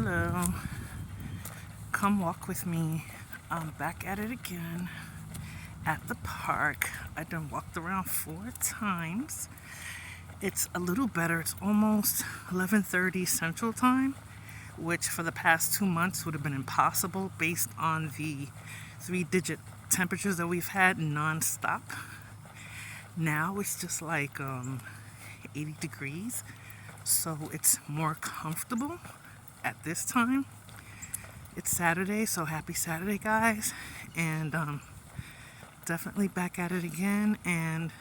Hello, come walk with me. I'm back at it again at the park. I done walked around 4 times. It's a little better. It's almost 11:30 Central Time, which for the past 2 months would have been impossible based on the 3-digit temperatures that we've had nonstop. Now it's just like 80 degrees, so it's more comfortable at this time. It's Saturday, so happy Saturday, guys. And definitely back at it again and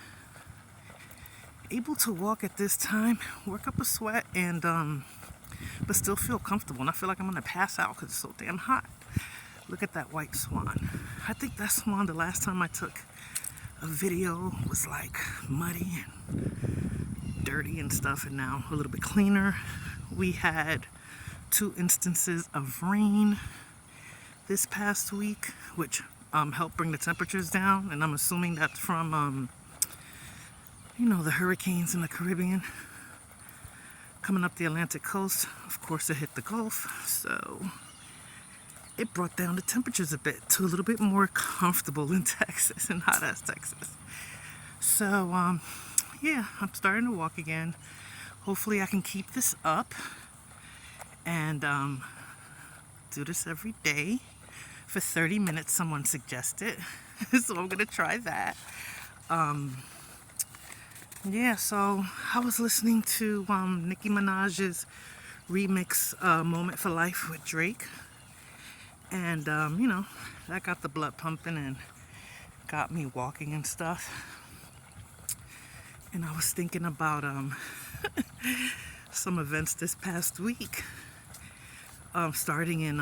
able to walk at this time, work up a sweat, and but still feel comfortable. And I feel like I'm gonna pass out because it's so damn hot. Look at that white swan. I think that swan, the last time I took a video, was like muddy and dirty and stuff, and now a little bit cleaner. We had 2 instances of rain this past week, which helped bring the temperatures down, and I'm assuming that's from the hurricanes in the Caribbean coming up the Atlantic coast. Of course, it hit the Gulf, so it brought down the temperatures a bit to a little bit more comfortable in Texas, and hot ass Texas. So yeah, I'm starting to walk again. Hopefully I can keep this up and do this every day for 30 minutes, someone suggested. So I'm gonna try that. Yeah, so I was listening to Nicki Minaj's remix Moment for Life with Drake. And that got the blood pumping and got me walking and stuff. And I was thinking about some events this past week, starting in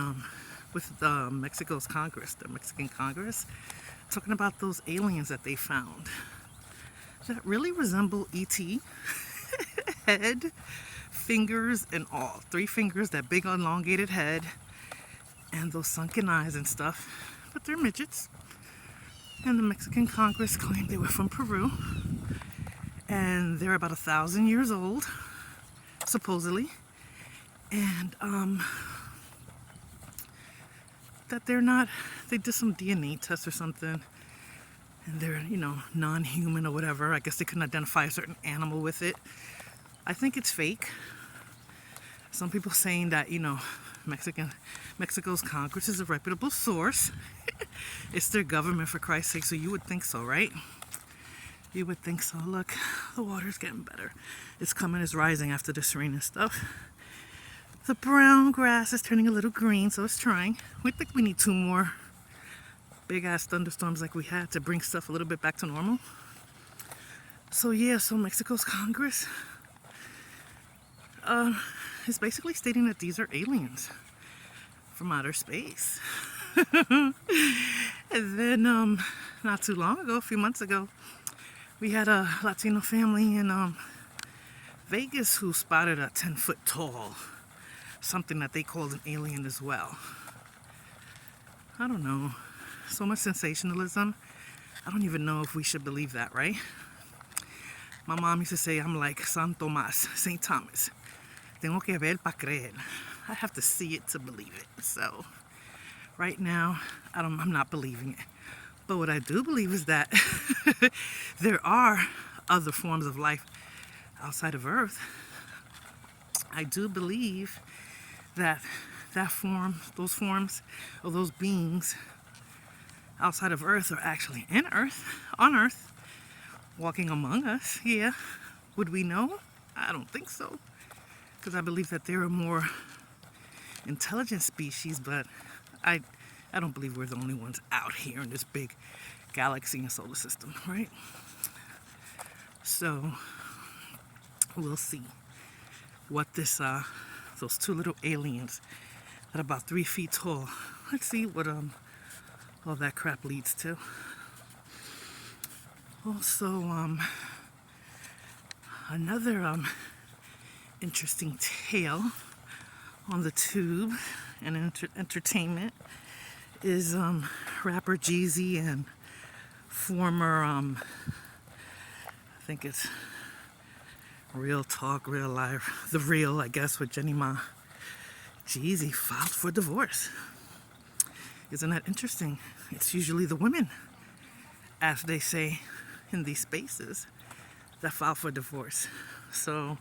with Mexico's Congress, the Mexican Congress, talking about those aliens that they found that really resemble E.T. Head, fingers, and all. 3 fingers, that big elongated head, and those sunken eyes and stuff. But they're midgets. And the Mexican Congress claimed they were from Peru. And they're about 1,000 years old, supposedly. And that they're not, they did some DNA test or something, and they're, non-human or whatever. I guess they couldn't identify a certain animal with it. I think it's fake. Some people saying that, Mexico's Congress is a reputable source. It's their government, for Christ's sake, so you would think so, right? You would think so. Look, the water's getting better. It's coming, it's rising after this rain and stuff. The brown grass is turning a little green, so it's trying. We think we need 2 more big ass thunderstorms like we had to bring stuff a little bit back to normal. So yeah, so Mexico's Congress is basically stating that these are aliens from outer space. And then not too long ago, a few months ago, we had a Latino family in Vegas who spotted a 10-foot tall something that they called an alien as well. I don't know. So much sensationalism. I don't even know if we should believe that, right? My mom used to say I'm like San Tomas, St. Thomas. Tengo que ver para creer. I have to see it to believe it. So right now, I'm not believing it. But what I do believe is that there are other forms of life outside of Earth. I do believe that those forms, or those beings outside of Earth, are actually on Earth, walking among us. Yeah. Would we know? I don't think so. Because I believe that they're a more intelligent species, but I don't believe we're the only ones out here in this big galaxy and solar system, right? So we'll see what those 2 little aliens that are about 3 feet tall. Let's see what all that crap leads to. Also, another interesting tale on the tube and entertainment is rapper Jeezy and former I think it's Real Talk, Real Life, The Real, I guess, with Jenny Ma. Jeezy filed for divorce. Isn't that interesting? It's usually the women, as they say in these spaces, that file for divorce. So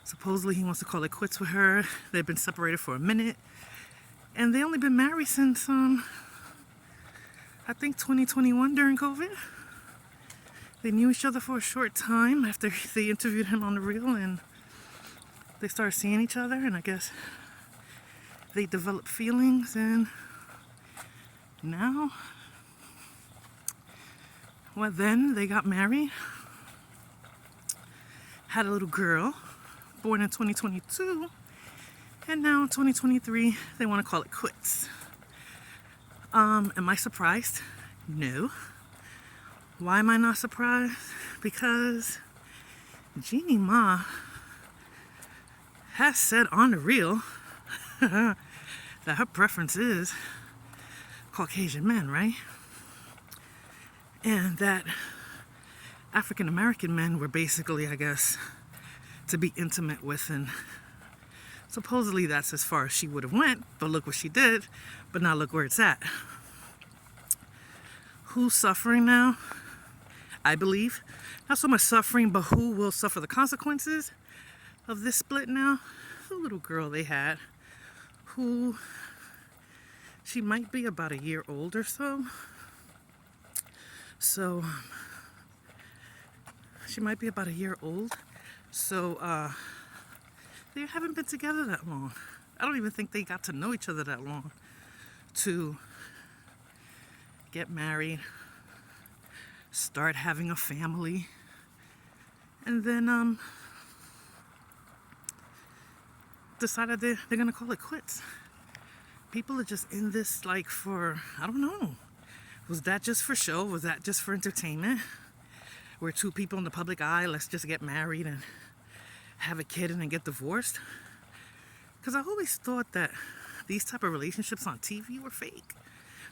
supposedly he wants to call it quits with her. They've been separated for a minute. And they only been married since, I think 2021 during COVID. They knew each other for a short time after they interviewed him on The Real, and they started seeing each other, and I guess they developed feelings, and now, well, then they got married, had a little girl born in 2022, and now in 2023 they want to call it quits. Am I surprised? No. Why am I not surprised? Because Jeannie Ma has said on The Real that her preference is Caucasian men, right? And that African American men were basically, I guess, to be intimate with, and supposedly that's as far as she would have went, but look what she did, but now look where it's at. Who's suffering now? I believe. Not so much suffering, but who will suffer the consequences of this split now? The little girl they had, who, she might be about a year old or so. So, she might be about a year old. So, they haven't been together that long. I don't even think they got to know each other that long to get married, start having a family, and then decided they're gonna call it quits. People are just in this like for, I don't know. Was that just for show? Was that just for entertainment? We're two people in the public eye, let's just get married and have a kid and then get divorced? Because I always thought that these type of relationships on TV were fake,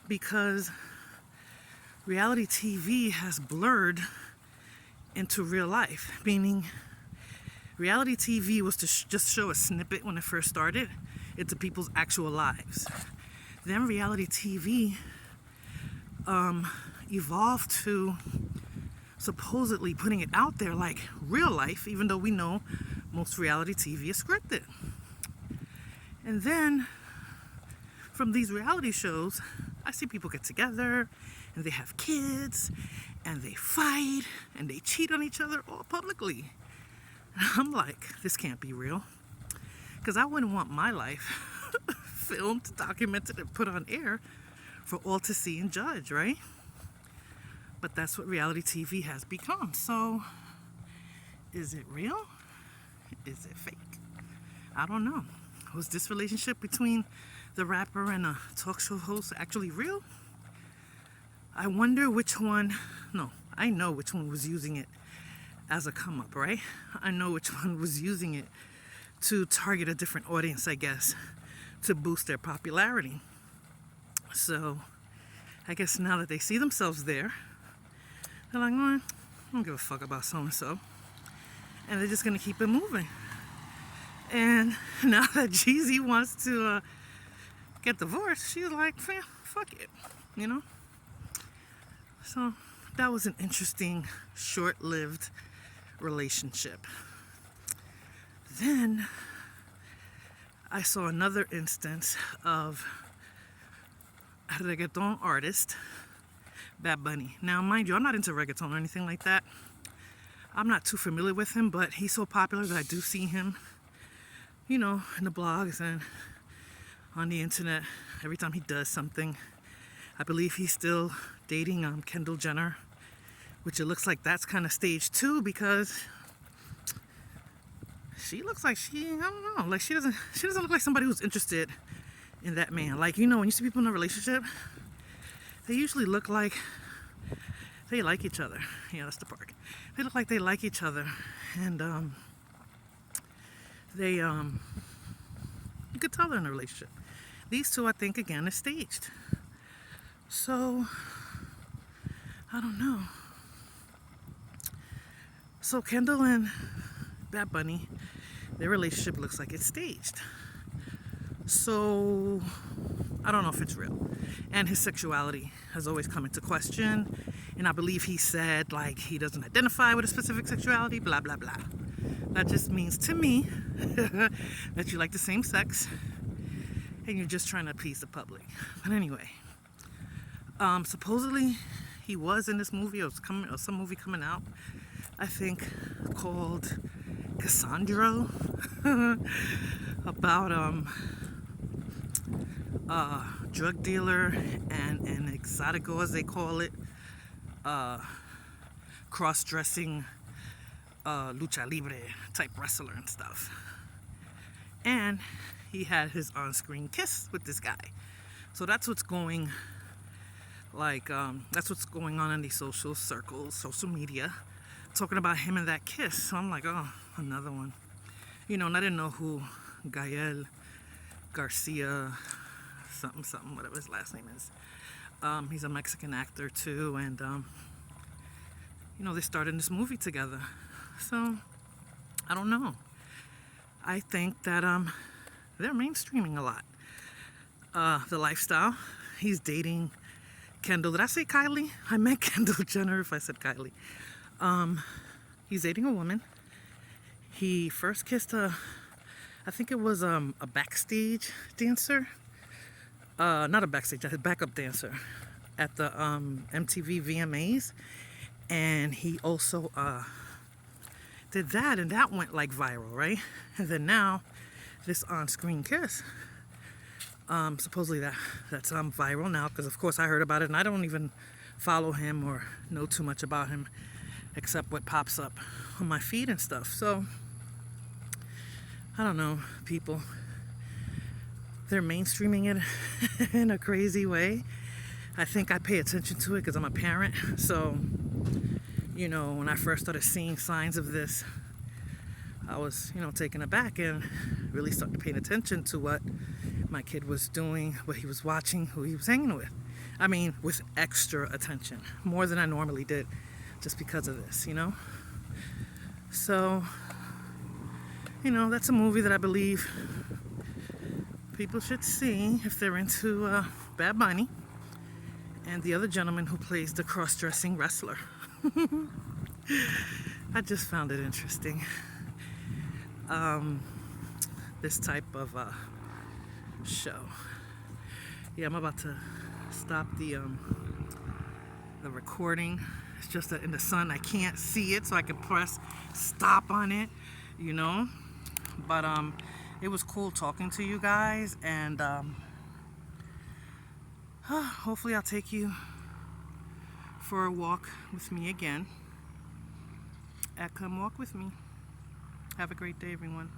because reality TV has blurred into real life, meaning reality TV was to just show a snippet when it first started into people's actual lives. Then reality TV evolved to supposedly putting it out there like real life, even though we know most reality TV is scripted. And then from these reality shows, I see people get together and they have kids and they fight and they cheat on each other all publicly. And I'm like, this can't be real. Because I wouldn't want my life filmed, documented, and put on air for all to see and judge, right? But that's what reality TV has become. So, is it real? Is it fake? I don't know. Was this relationship between the rapper and a talk show host actually real? I wonder which one. No, I know which one was using it as a come up, right? I know which one was using it to target a different audience, I guess, to boost their popularity. So I guess now that they see themselves there, they're like, I don't give a fuck about so and so, and they're just gonna keep it moving. And now that Jeezy wants to get divorced, she's like, fuck it, you know? So that was an interesting, short-lived relationship. Then I saw another instance of a reggaeton artist, Bad Bunny. Now, mind you, I'm not into reggaeton or anything like that. I'm not too familiar with him, but he's so popular that I do see him, you know, in the blogs and on the internet every time he does something. I believe he's still dating Kendall Jenner, which it looks like that's kind of staged too, because she looks like I don't know, like she doesn't look like somebody who's interested in that man. Like, you know, when you see people in a relationship, they usually look like they like each other. Yeah, that's the part. They look like they like each other, and you could tell they're in a relationship. These two, I think, again, is staged. So, I don't know. So Kendall and Bad Bunny, their relationship looks like it's staged. So I don't know if it's real. And his sexuality has always come into question. And I believe he said, like, he doesn't identify with a specific sexuality, blah, blah, blah. That just means to me that you like the same sex and you're just trying to appease the public. But anyway, supposedly he was in this movie, or some movie coming out, I think, called Cassandra, about drug dealer and an exotico, as they call it, cross-dressing lucha libre type wrestler and stuff. And he had his on-screen kiss with this guy. So that's what's going, that's what's going on in these social circles, social media, talking about him and that kiss. So I'm like, oh, another one. You know, and I didn't know who Gael Garcia, something, whatever his last name is. He's a Mexican actor too, and you know, they started this movie together. So I don't know. I think that they're mainstreaming a lot. The lifestyle. He's dating Kendall. Did I say Kylie? I meant Kendall Jenner if I said Kylie. He's dating a woman. He first kissed I think it was a backstage dancer. Not a backstage, a backup dancer at the MTV VMAs. And he also did that, and that went like viral, right? And then now, this on-screen kiss, supposedly that's viral now, because of course I heard about it, and I don't even follow him or know too much about him, except what pops up on my feed and stuff. So, I don't know, people. They're mainstreaming it in a crazy way. I think I pay attention to it because I'm a parent, so you know, when I first started seeing signs of this, I was, you know, taken aback and really started paying attention to what my kid was doing, what he was watching, who he was hanging with. I mean, with extra attention, more than I normally did, just because of this, you know? So, you know, that's a movie that I believe people should see if they're into Bad Bunny and the other gentleman who plays the cross-dressing wrestler. I just found it interesting. This type of show. Yeah, I'm about to stop the recording. It's just that in the sun I can't see it, so I can press stop on it, you know. But it was cool talking to you guys, and hopefully I'll take you for a walk with me again. Come walk with me. Have a great day, everyone.